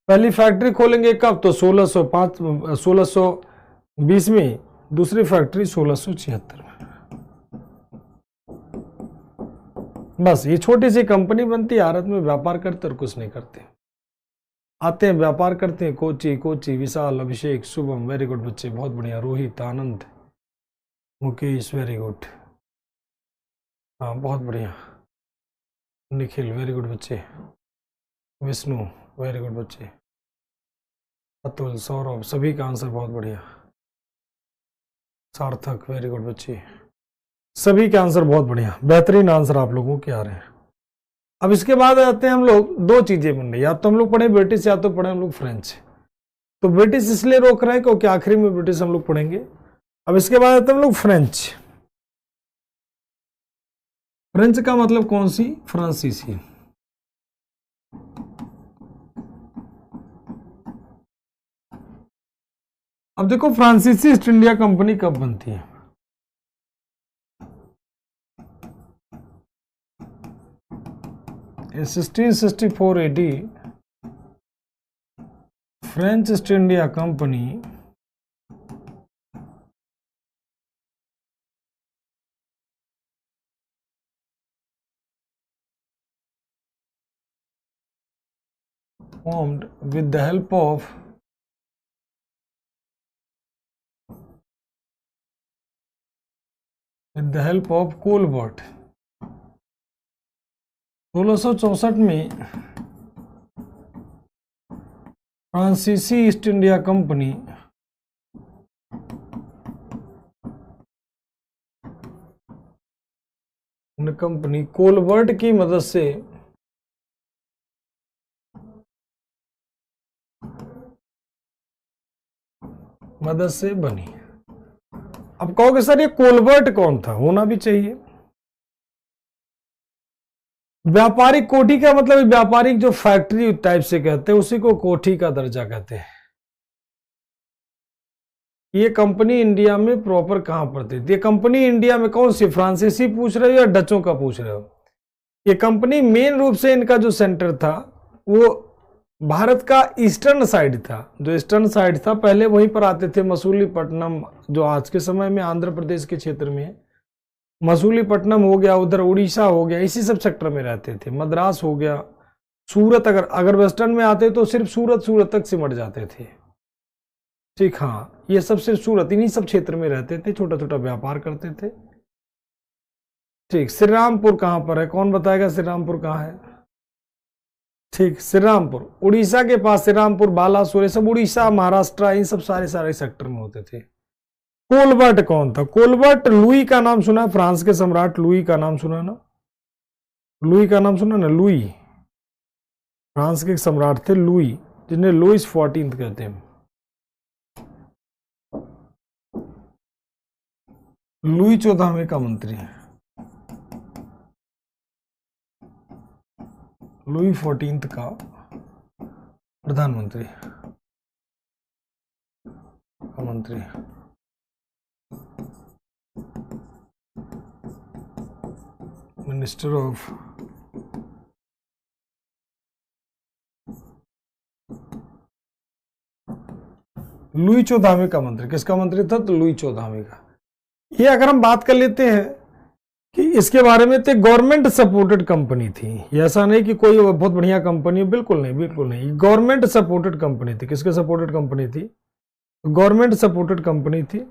पहली फैक्ट्री खोलेंगे कब? तो 1620 में, दूसरी फैक्ट्री 1676 में। बस ये छोटी सी कंपनी बनती है, भारत में व्यापार करते और कुछ नहीं करते। आते हैं, व्यापार करते हैं। कोची, विशाल, अभिषेक, शुभम, वेरी गुड बच्चे, बहुत बढ़िया। रोहित, आनंद, मुकेश, वेरी गुड। हाँ बहुत बढ़िया। निखिल, वेरी गुड बच्चे। विष्णु, वेरी गुड बच्चे। अतुल, सौरभ, सभी का आंसर बहुत बढ़िया। सार्थक, वेरी गुड बच्चे, सभी के आंसर बहुत बढ़िया, बेहतरीन आंसर आप लोगों के आ रहे हैं। अब इसके बाद आते हैं हम लोग, दो चीजें बन रही, या तो हम लोग पढ़े ब्रिटिश या तो पढ़े हम लोग फ्रेंच। तो ब्रिटिश इसलिए रोक रहे हैं क्योंकि आखिरी में ब्रिटिश हम लोग पढ़ेंगे। अब इसके बाद आते हैं हम लोग फ्रेंच। फ्रेंच का मतलब कौन सी? फ्रांसीसी। अब देखो फ्रांसीसी ईस्ट इंडिया कंपनी कब बनती है? In 1664 AD, French east India company formed with the help of Colbert. 1664 में फ्रांसीसी ईस्ट इंडिया कंपनी कोलबर्ट की मदद से बनी। अब कहोगे सर ये कोलबर्ट कौन था? होना भी चाहिए। व्यापारिक कोठी का मतलब व्यापारिक जो फैक्ट्री टाइप से कहते हैं उसी को कोठी का दर्जा कहते हैं। ये कंपनी इंडिया में प्रॉपर कहां पर थी? ये कंपनी इंडिया में कौन सी? फ्रांसीसी पूछ रहे हो या डचों का पूछ रहे हो? ये कंपनी मेन रूप से इनका जो सेंटर था वो भारत का ईस्टर्न साइड था। जो ईस्टर्न साइड था पहले वहीं पर आते थे। मसूलीपट्टनम जो आज के समय में आंध्र प्रदेश के क्षेत्र में है, मसूलीपट्टनम हो गया, उधर उड़ीसा हो गया, इसी सब सेक्टर में रहते थे। मद्रास हो गया, सूरत, अगर वेस्टर्न में आते तो सिर्फ सूरत तक सिमट जाते थे। ठीक, हाँ, ये सब सिर्फ सूरत, इन्हीं सब क्षेत्र में रहते थे, छोटा छोटा व्यापार करते थे। ठीक, श्रीरामपुर कहां पर है? कौन बताएगा श्रीरामपुर कहां है? ठीक, श्रीरामपुर उड़ीसा के पास, श्रीरामपुर, बालासोर, सब उड़ीसा, महाराष्ट्र, इन सब सारे सेक्टर में होते थे। कोलबर्ट कौन था? कोलबर्ट, लुई का नाम सुना? फ्रांस के सम्राट लुई का नाम सुना ना? लुई का नाम सुना ना? लुई, फ्रांस के सम्राट थे लुई, जिन्हें लुइस 14 कहते हैं। लुई 14वें का मंत्री है, लुई 14 का प्रधानमंत्री का मंत्री। मिनिस्टर ऑफ लुई 14वें का मंत्री। किसका मंत्री था? तो लुई 14वें का। ये अगर हम बात कर लेते हैं कि इसके बारे में, तो गवर्नमेंट सपोर्टेड कंपनी थी। ऐसा नहीं कि कोई बहुत बढ़िया कंपनी, बिल्कुल नहीं, बिल्कुल नहीं। गवर्नमेंट सपोर्टेड कंपनी थी। किसके सपोर्टेड कंपनी थी? गवर्नमेंट सपोर्टेड कंपनी थी।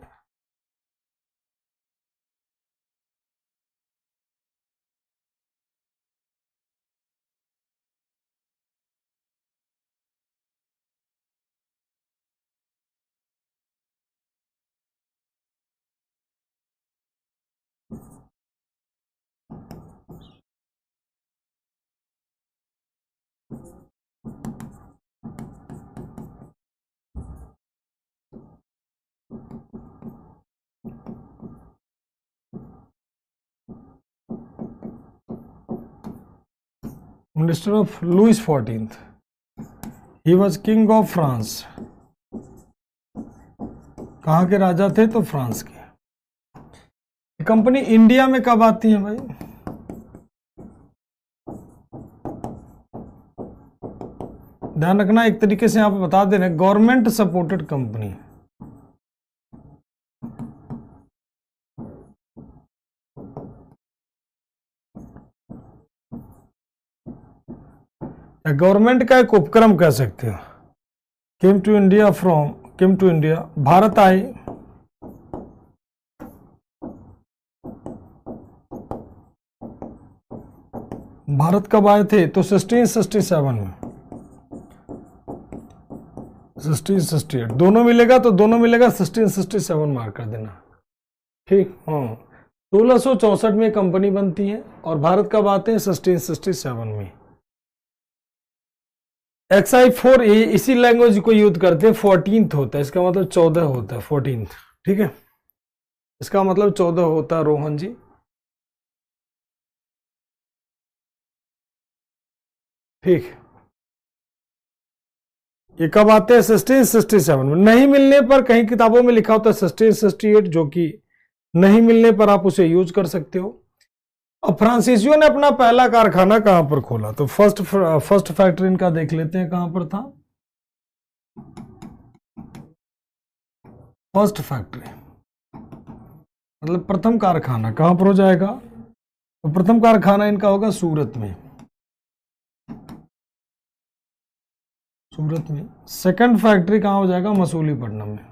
Minister of Louis 14th, he was king of France. कहाँ के राजा थे? तो फ्रांस के। कंपनी इंडिया में कब आती है भाई? ध्यान रखना, एक तरीके से आप बता दे रहे, गवर्नमेंट सपोर्टेड कंपनी। गवर्नमेंट का एक उपक्रम कह सकते हो। केम टू इंडिया, भारत आए, भारत कब आए थे? तो 1667 में, 1668 दोनों मिलेगा तो दोनों मिलेगा, 1667 मार्क कर देना। ठीक, हाँ, 1664 में कंपनी बनती है और भारत कब आते हैं? 1667 में। XI4A इसी लैंग्वेज को यूज करते हैं। 14th होता है, इसका मतलब 14 होता है, 14th। ठीक है, इसका मतलब 14 होता है रोहन जी। ठीक, ये कब आते हैं? 1667 में। नहीं मिलने पर कहीं किताबों में लिखा होता है 1668, जो कि नहीं मिलने पर आप उसे यूज कर सकते हो। अब फ्रांसीसियों ने अपना पहला कारखाना कहां पर खोला? तो फर्स्ट फैक्ट्री इनका देख लेते हैं कहां पर था। फर्स्ट फैक्ट्री मतलब प्रथम कारखाना कहां पर हो जाएगा? तो प्रथम कारखाना इनका होगा सूरत में। सूरत में। सेकंड फैक्ट्री कहां हो जाएगा? मसूलीपट्टनम में।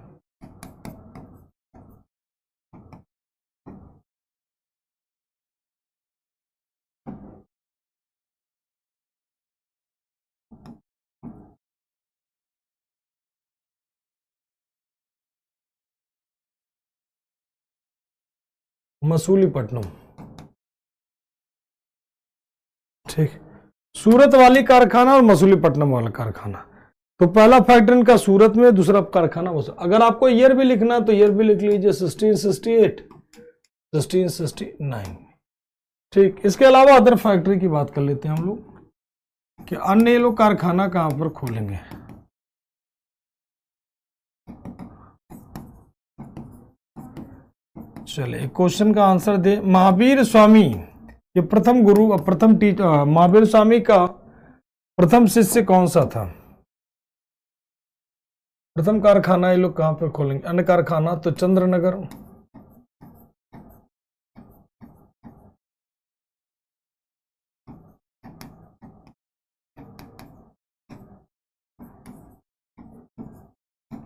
मसूलीपट्टनम, ठीक। सूरत वाली कारखाना और मसूलीपट्टनम वाला कारखाना। तो पहला फैक्ट्री इनका सूरत में, दूसरा कारखाना अगर आपको ईयर भी लिखना तो ईयर भी लिख लीजिए 1668, 1669, ठीक। इसके अलावा अदर फैक्ट्री की बात कर लेते हैं हम लोग कि अन्य ये लोग कारखाना कहां पर खोलेंगे। चलिए क्वेश्चन का आंसर दे। महावीर स्वामी ये प्रथम गुरु, प्रथम टीचर, महावीर स्वामी का प्रथम शिष्य कौन सा था? प्रथम कारखाना ये लोग कहां पर खोलेंगे? अन्य कारखाना तो चंद्रनगर,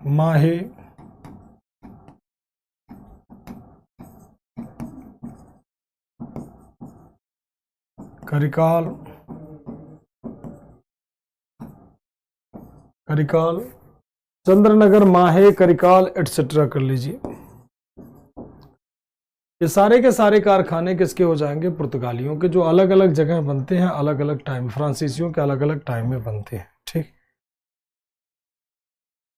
माहे, करिकाल, चंद्रनगर, माहे, करिकाल एटसेट्रा कर लीजिए। ये सारे के सारे कारखाने किसके हो जाएंगे? पुर्तगालियों के, जो अलग अलग जगह बनते हैं, अलग अलग टाइम, फ्रांसीसियों के अलग अलग टाइम में बनते हैं, ठीक।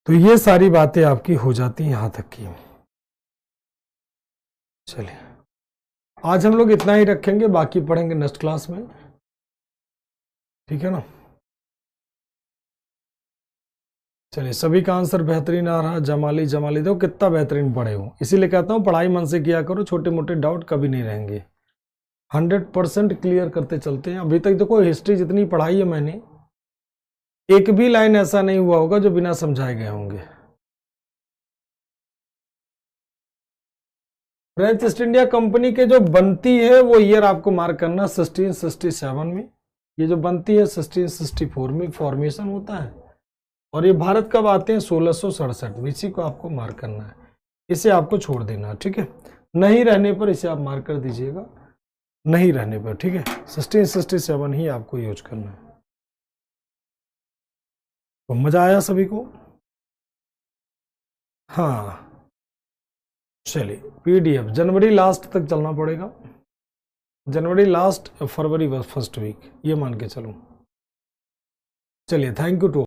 तो ये सारी बातें आपकी हो जाती हैं यहां तक की। चलिए आज हम लोग इतना ही रखेंगे, बाकी पढ़ेंगे नेक्स्ट क्लास में, ठीक है ना। चलिए सभी का आंसर बेहतरीन आ रहा। जमाली देखो कितना बेहतरीन पढ़े हो। इसीलिए कहता हूं पढ़ाई मन से किया करो, छोटे मोटे डाउट कभी नहीं रहेंगे, 100% क्लियर करते चलते हैं। अभी तक देखो हिस्ट्री जितनी पढ़ाई है मैंने, एक भी लाइन ऐसा नहीं हुआ होगा जो बिना समझाए गए होंगे। फ्रेंच ईस्ट इंडिया कंपनी के जो बनती है वो ईयर आपको मार्क करना 1667 में, ये जो बनती है 1664 में फॉर्मेशन होता है, और ये भारत कब आते हैं? 1667 में। इसी को आपको मार्क करना है, इसे आपको छोड़ देना, ठीक है। नहीं रहने पर इसे आप मार्क कर दीजिएगा, नहीं रहने पर, ठीक है। 1667 ही आपको यूज करना है। तो मजा आया सभी को? हाँ चलिए पीडीएफ जनवरी लास्ट तक चलना पड़ेगा, जनवरी लास्ट, फरवरी फर्स्ट वीक, ये मान के चलो। चलिए थैंक यू टू